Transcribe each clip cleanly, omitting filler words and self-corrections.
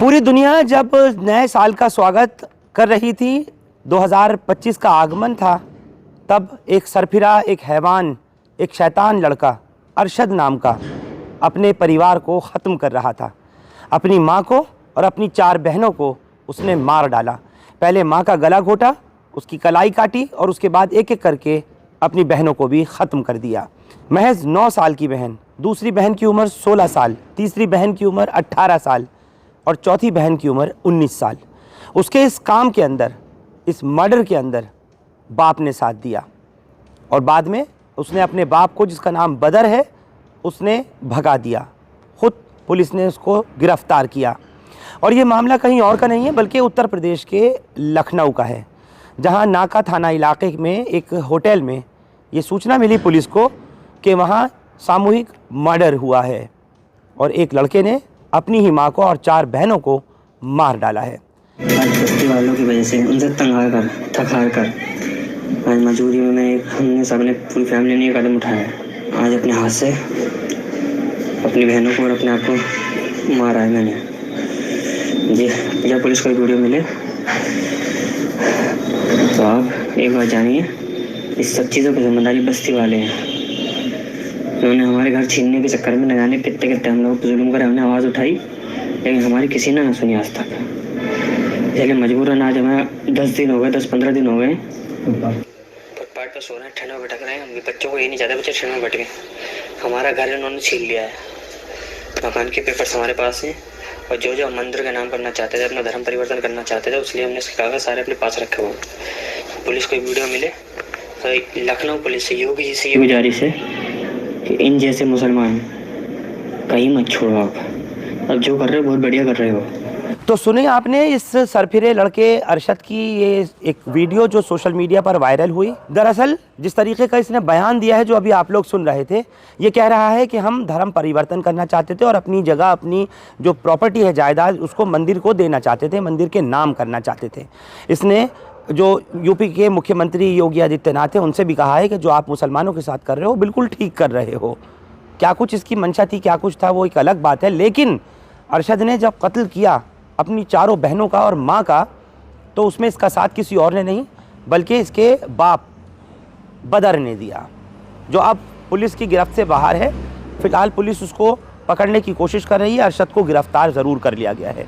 पूरी दुनिया जब नए साल का स्वागत कर रही थी, 2025 का आगमन था, तब एक सरफिरा, एक हैवान, एक शैतान लड़का अरशद नाम का अपने परिवार को ख़त्म कर रहा था। अपनी माँ को और अपनी 4 बहनों को उसने मार डाला। पहले माँ का गला घोटा, उसकी कलाई काटी और उसके बाद एक एक करके अपनी बहनों को भी ख़त्म कर दिया। महज 9 साल की बहन, दूसरी बहन की उम्र 16 साल, तीसरी बहन की उम्र 18 साल और चौथी बहन की उम्र 19 साल। उसके इस काम के अंदर, इस मर्डर के अंदर बाप ने साथ दिया और बाद में उसने अपने बाप को, जिसका नाम बदर है, उसने भगा दिया। खुद पुलिस ने उसको गिरफ्तार किया। और ये मामला कहीं और का नहीं है बल्कि उत्तर प्रदेश के लखनऊ का है, जहां नाका थाना इलाके में एक होटल में ये सूचना मिली पुलिस को कि वहां सामूहिक मर्डर हुआ है और एक लड़के ने अपनी ही माँ को और 4 बहनों को मार डाला है। आज बस्ती वालों की वजह से उनसे तंग आकर, थक हार कर आज मजबूरी में हमने सबने, पूरी फैमिली ने ये कदम उठाया। आज अपने हाथ से अपनी बहनों को और अपने आप को मारा है मैंने। जी, जब पुलिस को वीडियो मिले तो आप एक बार जानिए, इस सब चीज़ों की जिम्मेदारी बस्ती वाले हैं। उन्होंने हमारे घर छीनने के चक्कर में न जाने कितने कितने हम लोग जुल्म कर हमने आवाज़ उठाई, लेकिन हमारी किसी ने ना सुनी आज तक। इसलिए मजबूरन आज हमें 10 दिन हो गए, 10-15 दिन हो गए फुटपाथ पर सो रहे हैं, ठंड में भटक रहे हैं। हम बच्चों को ये नहीं चाहते बच्चे ठंड में भटके। हमारा घर इन्होंने छीन लिया है, मकान के पेपर्स हमारे पास हैं और जो हम मंदिर का नाम करना चाहते थे, अपना धर्म परिवर्तन करना चाहते थे, इसलिए हमने इसके कागज सारे अपने पास रखे हुए। पुलिस को वीडियो मिले तो लखनऊ पुलिस से, योगी जी से ये गुजारिश है कि इन जैसे मुसलमान कहीं मत छोड़ो। आप जो कर रहे हो बहुत बढ़िया कर रहे हो। तो सुने आपने इस सरफिरे लड़के अरशद की ये एक वीडियो जो सोशल मीडिया पर वायरल हुई। दरअसल जिस तरीके का इसने बयान दिया है, जो अभी आप लोग सुन रहे थे, ये कह रहा है कि हम धर्म परिवर्तन करना चाहते थे और अपनी जगह, अपनी जो प्रॉपर्टी है, जायदाद, उसको मंदिर को देना चाहते थे, मंदिर के नाम करना चाहते थे। इसने जो यूपी के मुख्यमंत्री योगी आदित्यनाथ हैं, उनसे भी कहा है कि जो आप मुसलमानों के साथ कर रहे हो बिल्कुल ठीक कर रहे हो। क्या कुछ इसकी मंशा थी, क्या कुछ था, वो एक अलग बात है। लेकिन अरशद ने जब कत्ल किया अपनी 4 बहनों का और माँ का, तो उसमें इसका साथ किसी और ने नहीं बल्कि इसके बाप बदर ने दिया, जो अब पुलिस की गिरफ्त से बाहर है। फिलहाल पुलिस उसको पकड़ने की कोशिश कर रही है। अरशद को गिरफ्तार ज़रूर कर लिया गया है।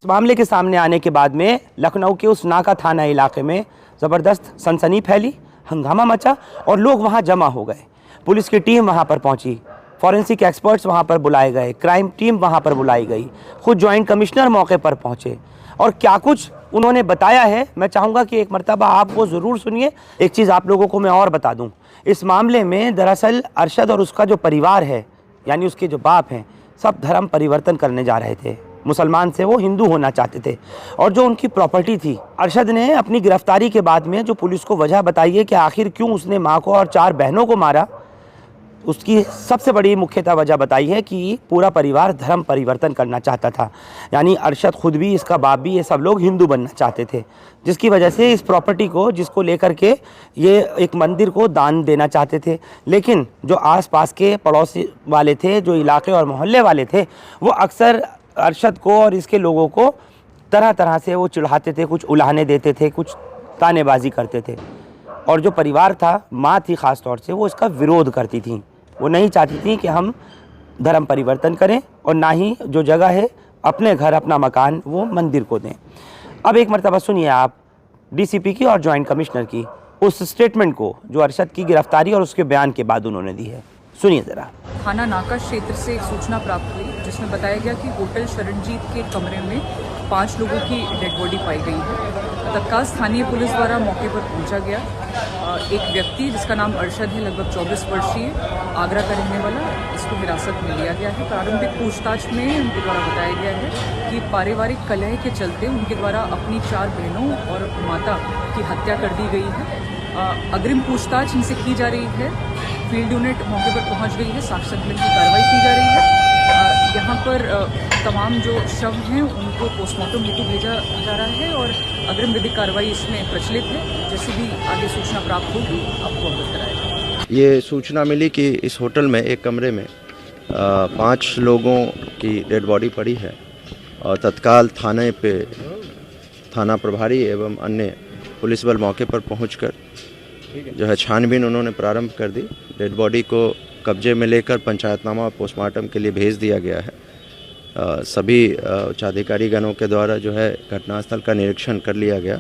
मामले के सामने आने के बाद में लखनऊ के उस नाका थाना इलाके में ज़बरदस्त सनसनी फैली, हंगामा मचा और लोग वहां जमा हो गए। पुलिस की टीम वहां पर पहुंची, फॉरेंसिक एक्सपर्ट्स वहां पर बुलाए गए, क्राइम टीम वहां पर बुलाई गई, खुद जॉइंट कमिश्नर मौके पर पहुंचे और क्या कुछ उन्होंने बताया है, मैं चाहूँगा कि एक मरतबा आप वो ज़रूर सुनिए। एक चीज़ आप लोगों को मैं और बता दूँ, इस मामले में दरअसल अरशद और उसका जो परिवार है, यानी उसके जो बाप हैं, सब धर्म परिवर्तन करने जा रहे थे। मुसलमान से वो हिंदू होना चाहते थे और जो उनकी प्रॉपर्टी थी, अरशद ने अपनी गिरफ्तारी के बाद में जो पुलिस को वजह बताई है कि आखिर क्यों उसने माँ को और 4 बहनों को मारा, उसकी सबसे बड़ी मुख्यतः वजह बताई है कि पूरा परिवार धर्म परिवर्तन करना चाहता था। यानी अरशद खुद भी, इसका बाप भी, ये सब लोग हिंदू बनना चाहते थे, जिसकी वजह से इस प्रॉपर्टी को, जिसको लेकर के ये एक मंदिर को दान देना चाहते थे। लेकिन जो आसपास के पड़ोसी वाले थे, जो इलाके और मोहल्ले वाले थे, वो अक्सर अरशद को और इसके लोगों को तरह तरह से वो चिढ़ाते थे, कुछ उलाहने देते थे, कुछ तानेबाजी करते थे। और जो परिवार था, माँ थी ख़ास तौर से, वो इसका विरोध करती थी। वो नहीं चाहती थी कि हम धर्म परिवर्तन करें और ना ही जो जगह है, अपने घर, अपना मकान, वो मंदिर को दें। अब एक मरतबा सुनिए आप डीसीपी की और जॉइंट कमिश्नर की उस स्टेटमेंट को जो अरशद की गिरफ्तारी और उसके बयान के बाद उन्होंने दी है। सुनिए ज़रा। थाना नाका क्षेत्र से एक सूचना प्राप्त हुई जिसमें बताया गया कि होटल शरणजीत के कमरे में 5 लोगों की डेड बॉडी पाई गई है। तत्काल स्थानीय पुलिस द्वारा मौके पर पहुंचा गया। एक व्यक्ति जिसका नाम अरशद है, लगभग 24 वर्षीय, आगरा का रहने वाला, इसको हिरासत में लिया गया है। प्रारंभिक पूछताछ में उनके द्वारा बताया गया है कि पारिवारिक कलह के चलते उनके द्वारा अपनी 4 बहनों और माता की हत्या कर दी गई है। अग्रिम पूछताछ इनसे की जा रही है। फील्ड यूनिट मौके पर पहुंच गई है, साक्ष्य संकलन की कार्रवाई की जा रही है। यहाँ पर तमाम जो शव हैं उनको पोस्टमार्टम हेतु भेजा जा रहा है और अग्रिम विधिक कार्रवाई इसमें प्रचलित है। जैसे भी आगे सूचना प्राप्त होगी आपको अवगत कराएगा। ये सूचना मिली कि इस होटल में एक कमरे में 5 लोगों की डेड बॉडी पड़ी है और तत्काल थाना प्रभारी एवं अन्य पुलिस बल मौके पर पहुंचकर जो है छानबीन उन्होंने प्रारंभ कर दी। डेड बॉडी को कब्जे में लेकर पंचायतनामा और पोस्टमार्टम के लिए भेज दिया गया है। सभी उच्चाधिकारी गणों के द्वारा जो है घटनास्थल का निरीक्षण कर लिया गया।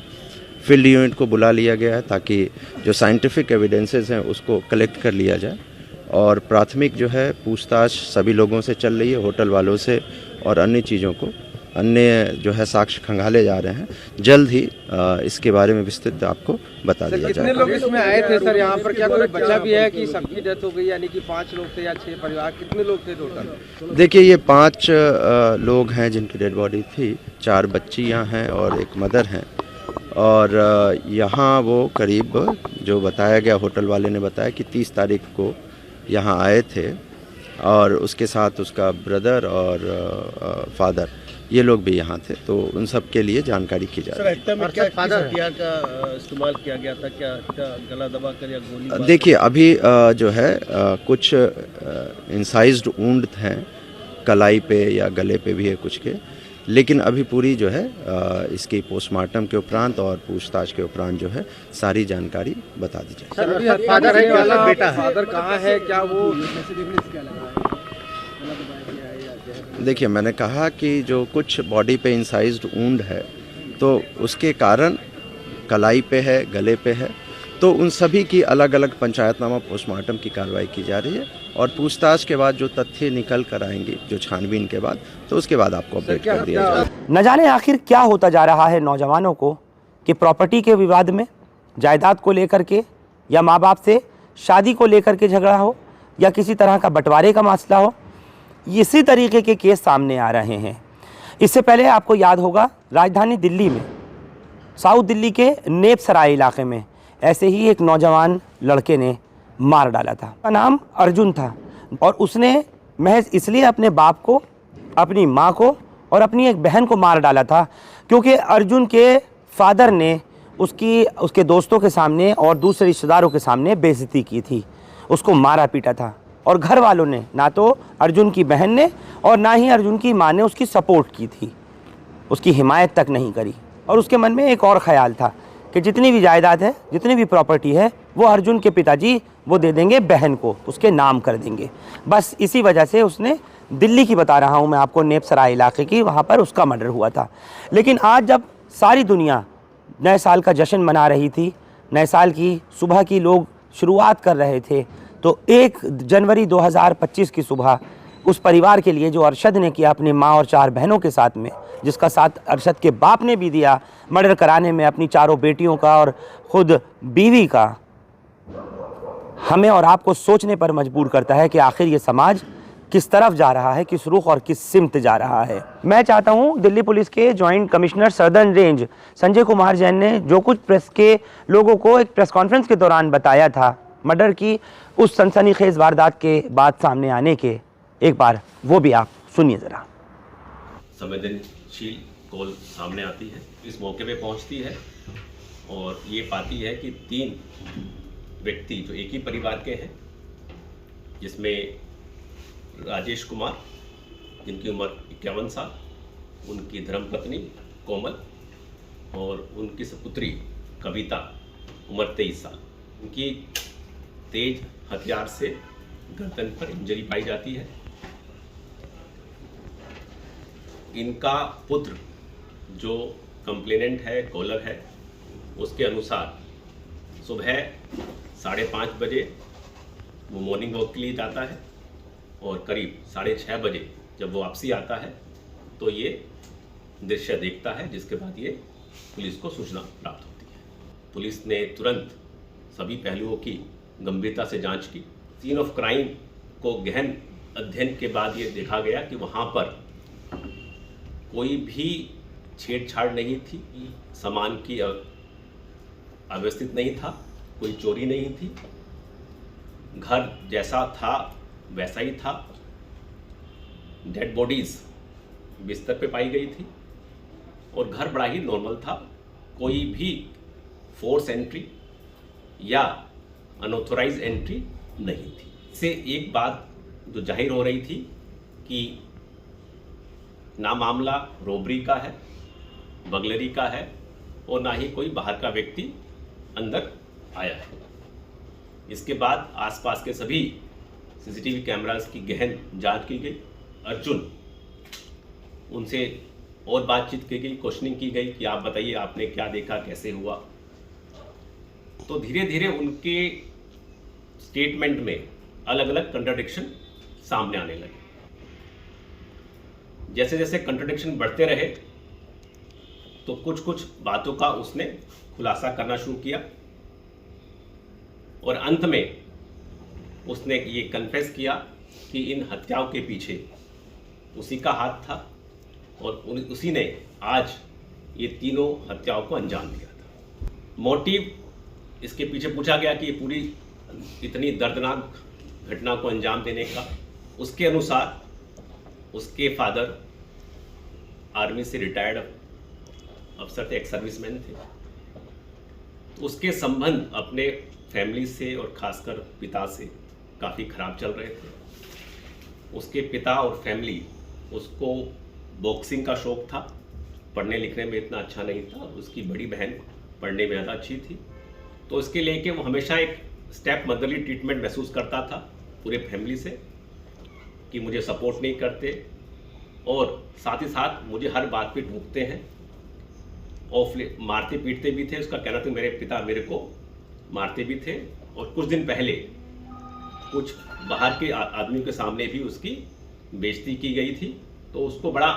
फील्ड यूनिट को बुला लिया गया है ताकि जो साइंटिफिक एविडेंसेस हैं उसको कलेक्ट कर लिया जाए और प्राथमिक जो है पूछताछ सभी लोगों से चल रही है, होटल वालों से और अन्य चीज़ों को, अन्य जो है साक्ष्य खंगाले जा रहे हैं। जल्द ही इसके बारे में विस्तृत आपको बता दिया जाएगा। कितने लोग इसमें आए थे सर? यहाँ पर क्या कोई बच्चा भी है कि सबकी डेथ हो गई, यानी कि 5 लोग थे या 6 परिवार, कितने लोग थे टोटल? देखिए, ये 5 लोग हैं जिनकी डेड बॉडी थी। 4 बच्चियाँ हैं और एक मदर हैं और यहाँ वो करीब जो बताया गया, होटल वाले ने बताया कि 30 तारीख को यहाँ आए थे और उसके साथ उसका ब्रदर और फादर, ये लोग भी यहाँ थे। तो उन सब के लिए जानकारी की जा रही है। क्या हथियार का इस्तेमाल किया गया था? क्या गला दबा कर या गोली? देखिए, अभी जो है कुछ इंसाइज्ड वुंड हैं, कलाई पे या गले पे भी है कुछ के, लेकिन अभी पूरी जो है इसकी पोस्टमार्टम के उपरांत और पूछताछ के उपरांत जो है सारी जानकारी बता दी जाए। सर, अभी फादर है वाला बेटा, फादर कहाँ है? क्या वो? देखिए, मैंने कहा कि जो कुछ बॉडी पे इंसाइज्ड वुंड है तो उसके कारण कलाई पे है, गले पे है, तो उन सभी की अलग अलग पंचायतनामा पोस्टमार्टम की कार्रवाई की जा रही है और पूछताछ के बाद जो तथ्य निकल कर आएंगे, जो छानबीन के बाद, तो उसके बाद आपको अपडेट कर दिया जाएगा। न जाने आखिर क्या होता जा रहा है नौजवानों को कि प्रॉपर्टी के विवाद में, जायदाद को लेकर के, या माँ बाप से शादी को लेकर के झगड़ा हो, या किसी तरह का बंटवारे का मसला हो, इसी तरीके के केस सामने आ रहे हैं। इससे पहले आपको याद होगा, राजधानी दिल्ली में, साउथ दिल्ली के नेप सराय इलाके में ऐसे ही एक नौजवान लड़के ने मार डाला था। उसका नाम अर्जुन था और उसने महज इसलिए अपने बाप को, अपनी माँ को और अपनी एक बहन को मार डाला था क्योंकि अर्जुन के फादर ने उसके दोस्तों के सामने और दूसरे रिश्तेदारों के सामने बेइज्जती की थी, उसको मारा पीटा था। और घर वालों ने, ना तो अर्जुन की बहन ने और ना ही अर्जुन की माँ ने उसकी सपोर्ट की थी, उसकी हिमायत तक नहीं करी। और उसके मन में एक और ख्याल था कि जितनी भी जायदाद है, जितनी भी प्रॉपर्टी है, वो अर्जुन के पिताजी वो दे देंगे बहन को, उसके नाम कर देंगे। बस इसी वजह से उसने, दिल्ली की बता रहा हूँ मैं आपको, नेप सराय इलाके की, वहाँ पर उसका मर्डर हुआ था। लेकिन आज जब सारी दुनिया नए साल का जश्न मना रही थी, नए साल की सुबह की लोग शुरुआत कर रहे थे, तो 1 जनवरी 2025 की सुबह उस परिवार के लिए जो अरशद ने किया अपनी माँ और 4 बहनों के साथ में, जिसका साथ अरशद के बाप ने भी दिया मर्डर कराने में अपनी 4 बेटियों का और ख़ुद बीवी का, हमें और आपको सोचने पर मजबूर करता है कि आखिर ये समाज किस तरफ जा रहा है, किस रुख और किस सिमत जा रहा है। मैं चाहता हूँ दिल्ली पुलिस के joint commissioner southern range Sanjay Kumar Jain ने जो कुछ प्रेस के लोगों को एक प्रेस कॉन्फ्रेंस के दौरान बताया था मर्डर की उस सनसनीखेज वारदात के बाद सामने आने के, एक बार वो भी आप सुनिए ज़रा। संवेदनशील कॉल सामने आती है, इस मौके पे पहुंचती है और ये पाती है कि 3 व्यक्ति जो एक ही परिवार के हैं, जिसमें राजेश कुमार जिनकी उम्र 51 साल, उनकी धर्मपत्नी कोमल और उनकी सपुत्री कविता उम्र 23 साल, उनकी तेज हथियार से गर्दन पर इंजरी पाई जाती है। इनका पुत्र जो कंप्लेनेंट है, कॉलर है, उसके अनुसार सुबह 5:30 बजे वो मॉर्निंग वॉक के लिए जाता है और करीब 6:30 बजे जब वो वापसी आता है तो ये दृश्य देखता है, जिसके बाद ये पुलिस को सूचना प्राप्त होती है। पुलिस ने तुरंत सभी पहलुओं की गंभीरता से जांच की। सीन ऑफ क्राइम को गहन अध्ययन के बाद ये देखा गया कि वहाँ पर कोई भी छेड़छाड़ नहीं थी, सामान की अव्यवस्थित नहीं था कोई चोरी नहीं थी। घर जैसा था वैसा ही था। डेड बॉडीज बिस्तर पे पाई गई थी और घर बड़ा ही नॉर्मल था। कोई भी फोर्स एंट्री या अनऑथोराइज एंट्री नहीं थी। इससे एक बात जो जाहिर हो रही थी कि ना मामला रॉबरी का है, बगलरी का है और ना ही कोई बाहर का व्यक्ति अंदर आया है। इसके बाद आसपास के सभी सीसीटीवी कैमरास की गहन जांच की गई। अर्जुन, उनसे और बातचीत की गई, क्वेश्चनिंग की गई कि आप बताइए आपने क्या देखा, कैसे हुआ। तो धीरे धीरे उनके स्टेटमेंट में अलग अलग कंट्राडिक्शन सामने आने लगे। जैसे जैसे कंट्राडिक्शन बढ़ते रहे तो कुछ कुछ बातों का उसने खुलासा करना शुरू किया और अंत में उसने ये कन्फेस किया कि इन हत्याओं के पीछे उसी का हाथ था और उसी ने आज ये तीनों हत्याओं को अंजाम दिया था। मोटिव इसके पीछे पूछा गया कि ये पूरी इतनी दर्दनाक घटना को अंजाम देने का, उसके अनुसार उसके फादर आर्मी से रिटायर्ड अफसर थे, एक सर्विसमैन थे। तो उसके संबंध अपने फैमिली से और खासकर पिता से काफ़ी ख़राब चल रहे थे। उसके पिता और फैमिली, उसको बॉक्सिंग का शौक़ था, पढ़ने लिखने में इतना अच्छा नहीं था। उसकी बड़ी बहन पढ़ने में ज़्यादा अच्छी थी। तो इसके लेके वो हमेशा एक स्टेप मदरली ट्रीटमेंट महसूस करता था पूरे फैमिली से कि मुझे सपोर्ट नहीं करते और साथ ही साथ मुझे हर बात पे टोकते हैं और मारते पीटते भी थे। उसका कहना था मेरे पिता मेरे को मारते भी थे और कुछ दिन पहले कुछ बाहर के आदमियों के सामने भी उसकी बेइज्जती की गई थी। तो उसको बड़ा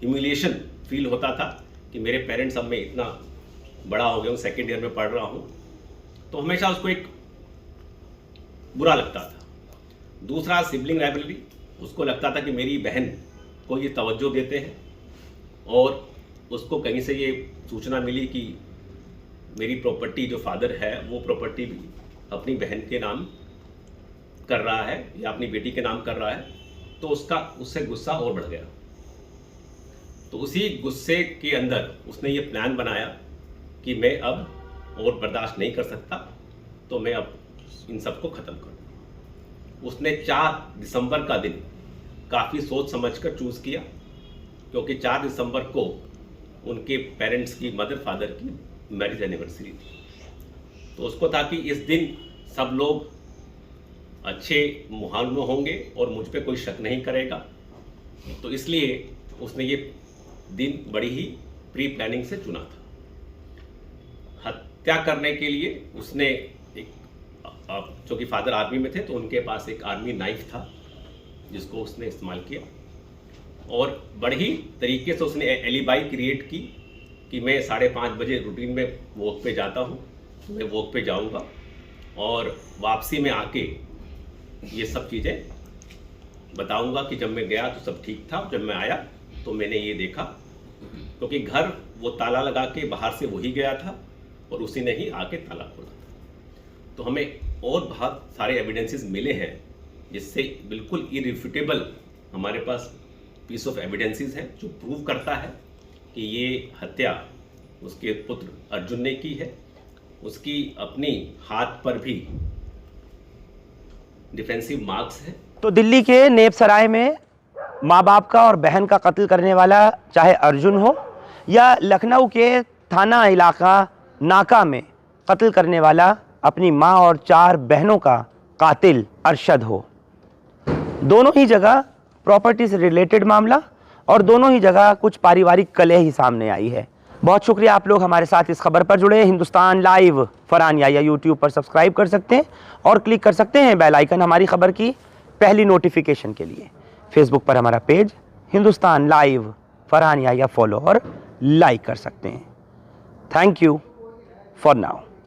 ह्यूमिलिएशन फील होता था कि मेरे पेरेंट्स अब मैं इतना बड़ा हो गया हूँ, सेकेंड ईयर में पढ़ रहा हूँ। तो हमेशा उसको एक बुरा लगता था। दूसरा सिबलिंग राइवलरी, उसको लगता था कि मेरी बहन को ये तवज्जो देते हैं और उसको कहीं से ये सूचना मिली कि मेरी प्रॉपर्टी जो फादर है वो प्रॉपर्टी भी अपनी बहन के नाम कर रहा है या अपनी बेटी के नाम कर रहा है। तो उससे गुस्सा और बढ़ गया। तो उसी गुस्से के अंदर उसने ये प्लान बनाया कि मैं अब और बर्दाश्त नहीं कर सकता, तो मैं अब इन सबको ख़त्म कर दूँ। उसने 4 दिसंबर का दिन काफ़ी सोच समझकर चूज़ किया क्योंकि 4 दिसंबर को उनके पेरेंट्स की, मदर फादर की मैरिज एनिवर्सरी थी। तो उसको था कि इस दिन सब लोग अच्छे मुहाल में होंगे और मुझ पे कोई शक नहीं करेगा। तो इसलिए उसने ये दिन बड़ी ही प्री प्लानिंग से चुना था। हत्या करने के लिए उसने चूँकि फादर आर्मी में थे तो उनके पास एक आर्मी नाइफ था जिसको उसने इस्तेमाल किया और बड़े ही तरीके से उसने एलिबाई क्रिएट की कि मैं 5:30 बजे रूटीन में वॉक पे जाता हूँ, मैं वॉक पे जाऊँगा और वापसी में आके ये सब चीज़ें बताऊंगा कि जब मैं गया तो सब ठीक था, जब मैं आया तो मैंने ये देखा। क्योंकि घर वो ताला लगा के बाहर से वही गया था और उसी ने ही आके ताला खोला था। तो हमें और बहुत सारे एविडेंसेस मिले हैं जिससे बिल्कुल इरिफ्यूटेबल हमारे पास पीस ऑफ एविडेंसेस है जो प्रूव करता है कि ये हत्या उसके पुत्र अर्जुन ने की है। उसकी अपनी हाथ पर भी डिफेंसिव मार्क्स हैं। तो दिल्ली के नेपसराय में माँ बाप का और बहन का कत्ल करने वाला चाहे अर्जुन हो या लखनऊ के थाना इलाका नाका में कत्ल करने वाला अपनी माँ और 4 बहनों का कातिल अरशद हो, दोनों ही जगह प्रॉपर्टी से रिलेटेड मामला और दोनों ही जगह कुछ पारिवारिक कलह ही सामने आई है। बहुत शुक्रिया आप लोग हमारे साथ इस खबर पर जुड़े। हिंदुस्तान लाइव फरहान याह्या यूट्यूब पर सब्सक्राइब कर सकते हैं और क्लिक कर सकते हैं बेल आइकन हमारी खबर की पहली नोटिफिकेशन के लिए। फेसबुक पर हमारा page Hindustan live Farhan Yahya follow और लाइक कर सकते हैं। Thank you for now.